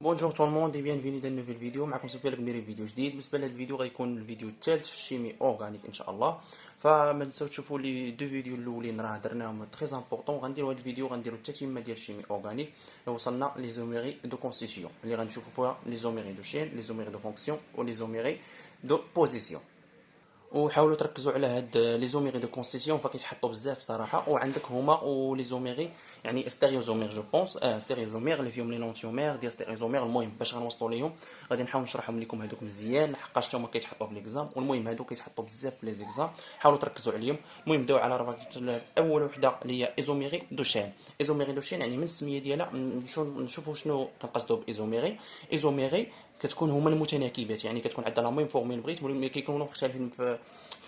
بونجور تو الموند اي بيانفيني دا نوفيل فيديو. معكم سفيان كميري فيديو جديد. بالنسبه لهذا الفيديو غيكون الفيديو الثالث في الشيمي اورغانيك ان شاء الله. فما تنساوش تشوفوا لي دو فيديو الاولين راه درناهم تري امبورطون. غنديروا هذا الفيديو غنديروا التتمه ديال الشيمي اورغانيك. وصلنا لي زوميري دو كونستيتيون اللي غنشوفوا فيها لي زوميري دو شين، لي زوميري دو فونكسيون ولي زوميري دو بوزيسيون. وحاولوا تركزوا على هاد لي زوميري دو كونستيسيون فكيتحطوا بزاف صراحه. وعندك هما ولي زوميري يعني ستيريوزومير جو بونس ستيريوزومير اللي فيهم لي نونتيومير ديال ستيريوزومير. المهم باش غنوصلوا ليهم غادي نحاول نشرحهم لكم هذوك مزيان حقاش حتى هما كيتحطوا في ليكزام. والمهم هذوك كيتحطوا بزاف في لي زيكزام، حاولوا تركزوا عليهم. المهم نبداو على اول وحده اللي هي ايزوميري دو شين. ايزوميري دو شين يعني من السميه ديالها نشوفوا شنو كنقصدوا بايزوميري. ايزوميري كتكون هما المتناكبات، يعني كتكون عندها لا ميم فورميل بغيت ولكن كيكونوا مختلفين في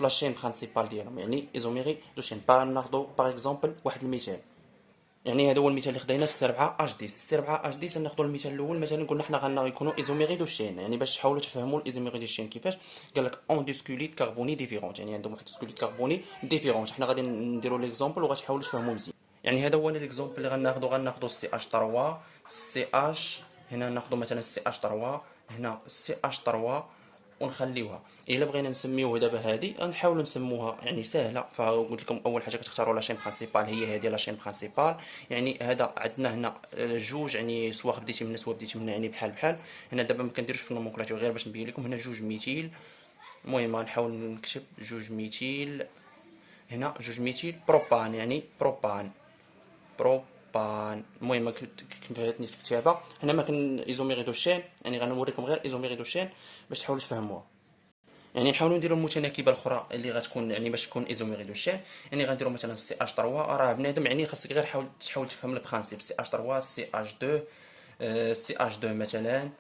لاشين برينسيبال ديالهم. يعني ايزوميري دو شين ناخذ باغ اكزومبل واحد المثال. يعني هذا هو المثال اللي خدينا سي 4 اش دي سي 4 اش دي. ناخذوا المثال الاول مثلا قلنا حنا غنكونوا ايزوميري دو شين. يعني باش تحاولوا تفهموا الايزوميري دو شين كيفاش قال لك اون دو سكوليت كربوني ديفيرونت، يعني عندهم واحد سكوليت كربوني ديفيرونت. حنا غادي نديروا ليكزامبل وغتحاولوا تفهموا مزيان. يعني هذا هو الاكزامبل اللي غناخذوا سي اش 3 سي اش. هنا ناخذوا مثلا سي اش 3، هنا سي اش 3 ونخليوها. الا بغينا نسميوه دابا هادي غنحاولوا نسموها يعني سهله. فقلت لكم اول حاجه كتختاروا لاشين برينسيپال هي هذه لاشين برينسيپال. يعني هذا عندنا هنا جوج، يعني سواء بديتي من هنا سواء بديتي من هنا، يعني بحال هنا. دابا ما كنديرش في النومونكلاتور غير باش نبين لكم. هنا جوج ميتيل. المهم غنحاول نكتب جوج ميتيل. هنا جوج ميتيل بروبان، يعني بروبان. المهم ما فاتنيش الكتابه. هنا ما كان ايزوميري دو شين، يعني غنوريكم غير ايزوميري دو شين باش تحاولوا تفهموها. يعني نحاولوا نديروا المتناكبه الاخرى اللي غتكون يعني باش تكون ايزوميري دو شين. يعني غنديروا مثلا سي اش 3 راه بنادم، يعني خاصك غير تحاول تفهم البرانسيپ. سي اش 3 سي اش 2 سي اش 2 مثلا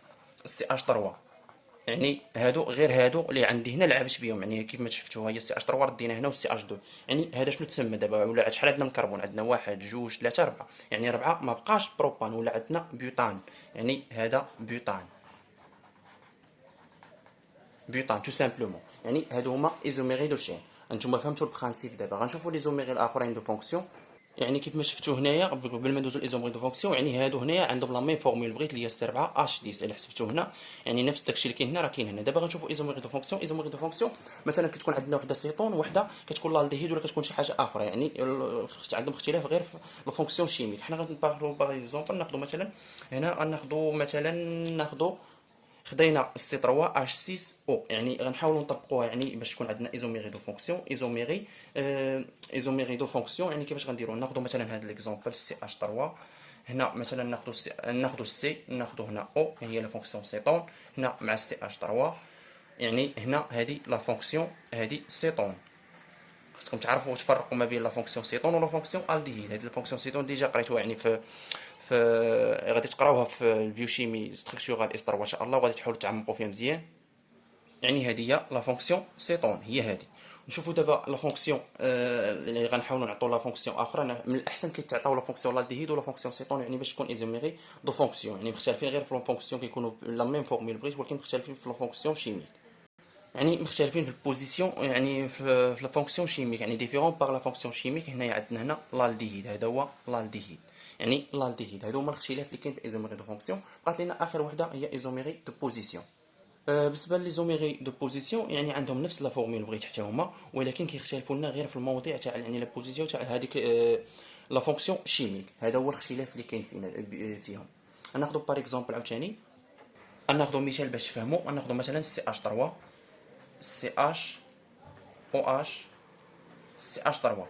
سي اش 3. يعني هادو اللي عندي هنا لعبت بهم. يعني كيف ما شفتوا هي سي اش 3 ردينا هنا والسي اش 2. يعني هذا شنو تسمى دابا؟ ولا شحال عندنا من كربون؟ عندنا واحد جوج ثلاثه اربعه، يعني ربعه ما بقاش بروبان ولا عندنا بيوتان. يعني هذا بيوتان تو سامبلومون. يعني هادو هما ايزوميري دو شين. انتم فهمتوا البرانسيپ. دابا غنشوفوا لي زوميري الاخرين دو فونكسيون. يعني كيف ما شفتوا هنايا قبل ما ندوزو ليزوميري دو فونكسيون، يعني هادو هنايا عندهم لا ميم فورمول بغيت اللي هي سي 4 اش 10. الا حسبتوا هنا يعني نفس داكشي اللي كاين هنا راه كاين هنا. دابا غنشوفوا ايزوميري دو فونكسيون. ايزوميري دو فونكسيون مثلا كتكون عندنا وحده سيتون وحده كتكون لالديهيد ولا كتكون شي حاجه اخرى. يعني عندهم اختلاف غير في الفونكسيون شيميك. حنا غنبارلو باغ اكزومبل ناخذوا مثلا هنا غناخذوا مثلا ناخذوا خدينا سي 3 اش 6 او. يعني غنحاولوا نطبقوها يعني باش تكون عندنا ايزوميري دو فونكسيون. ايزوميري دو فونكسيون يعني كيفاش غنديروا؟ ناخذوا مثلا هذا ليكزامبل سي اش 3. هنا مثلا ناخذوا هنا او هي لا فونكسيون سيتون هنا مع سي اش 3. يعني هنا هذه لا فونكسيون هذه سيتون. خاصكم تعرفوا تفرقوا ما بين لا فونكسيون سيتون ولا فونكسيون الديهيد. هذه الفونكسيون سيتون ديجا قريتوها يعني في غادي تقراوها في البيوشيمي ستركتورال اس 3 ان شاء الله، وغادي تحاولوا تعمقوا فيها مزيان. يعني هذه هي لا فونكسيون سيتون هي هذه. نشوفوا دابا لا فونكسيون اللي غنحاولوا نعطوا لا فونكسيون اخرى. من الاحسن كيتعطاو لا فونكسيون لالديهيد ولا فونكسيون سيتون، يعني باش تكون ايزوميري دو فونكسيون. يعني مختلفين غير في لا فونكسيون كيكونوا لا ميم فورمول بغيت، ولكن مختلفين في لا فونكسيون شيميك. يعني مختلفين في البوزيسيون، يعني في لا فونكسيون شيميك. يعني ديفيرون باغ لا فونكسيون شيميك. هنايا عندنا هنا لالديهيد، هذا هو لالديهيد. يعني لالديهيد هادو هما الاختلاف اللي كاين في ايزوميري دو فونكسيون. بقات لنا اخر وحده هي ايزوميري دو بوزيسيون. بالنسبه ليزوميري دو بوزيسيون يعني عندهم نفس لا فورمول بغيت حتى هما، ولكن كيختلفوا لنا غير في المواضيع تاع يعني لا بوزيسيون تاع هذيك لا فونكسيون شيميك. هذا هو الاختلاف اللي كاين فيهم. ناخذ باغ اكزومبل عاوتاني، ناخذ مثال باش تفهموا. ناخذ مثلا سي اش 3 سي اش او اش سي اش 3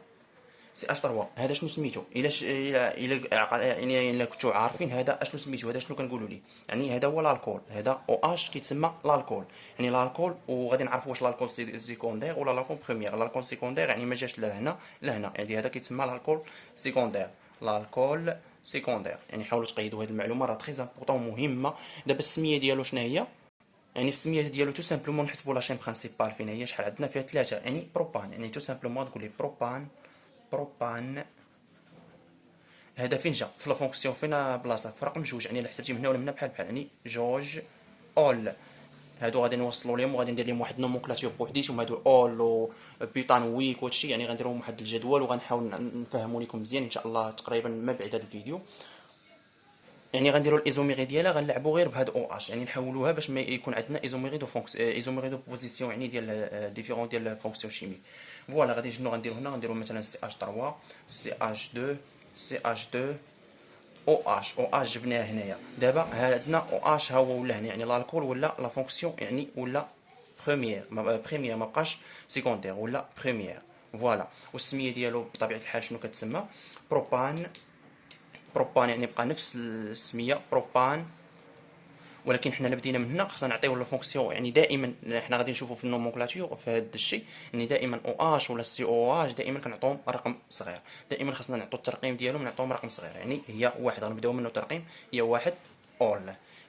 سي اش 3. هذا شنو سميتو؟ يعني الا كنتو عارفين هذا اشنو سميتو، هذا شنو كنقولوا ليه؟ يعني هذا هو الالكول. هذا او اش كيتسمى الالكول. يعني الالكول، وغادي نعرفوا واش الالكول سيكوندير ولا الالكول بروميير. الالكول سيكوندير يعني ما جاش لا هنا لا هنا، يعني هذا كيتسمى الالكول سيكوندير. الالكول سيكوندير. يعني حاولوا تقيدوا هذه المعلومه راه تري امبورطون مهمه. دابا السميه ديالو شنو هي؟ يعني السميه ديالو تو سامبلومون نحسبوا لاشين برينسيپال فين هي. شحال عندنا فيها ثلاثه، يعني بروبان. يعني تو سامبلومون تقول لي بروبان. هذا فين جا في لا فونكسيون؟ فين بلاصه في رقم جوج. يعني الا حسبتي من هنا ولا من هنا بحال يعني جوج اول. هادو غادي نوصلوا لهم وغادي ندير لهم واحد النومونكلاتور بوحديتهم. هادو اول و بيطان ويك وهادشي يعني غنديرهم واحد الجدول وغنحاول نفهموا لكم مزيان ان شاء الله تقريبا ما بعد هذا الفيديو. يعني غنديروا الايزوميغي ديالها غنلعبوا غير بهاد او اش، يعني نحولوها باش ما يكون عندنا ايزوميغي دو ايزوميغي دو بوزيسيون، يعني ديال ديفيرون ديال فونكسيون شيميك. فوالا غادي شنو غنديروا هنا، غنديروا مثلا سي اش 3 سي اش 2 سي اش 2 او اش. او اش جبناها هنايا، دابا عندنا او اش ها هو ولا هنا، يعني الكول ولا لا فونكسيون يعني ولا بروميير، بريمير ما بقاش سيكوندير ولا بريمير. فوالا والسميه ديالو بطبيعه الحال شنو كتسمى؟ بروبان. بروبان يعني بقى نفس السميه بروبان، ولكن حنا الا بدينا من هنا خصنا نعطيو لا فونكسيون. يعني دائما حنا غادي نشوفوا في النومونكلاتور في هذا الشيء، يعني دائما او اش ولا سي او اش دائما كنعطيهم رقم صغير، دائما خصنا نعطيو الترقيم ديالهم نعطيهم رقم صغير. يعني هي واحد غنبداو منه ترقيم، هي واحد اول.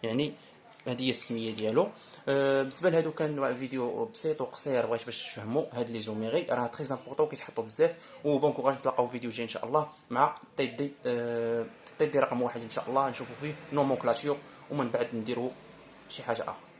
يعني هذه هي السميه ديالو. بالنسبه لهادو كان فيديو بسيط وقصير بغيت باش تفهموا هاد لي زوميغي راه تري امبورطون كيتحطوا بزاف. وبون كوراج، نتلاقاو في فيديو جاي ان شاء الله مع تيدي رقم واحد ان شاء الله، نشوفوا فيه نومونكلاتور ومن بعد نديرو شي حاجه اخرى.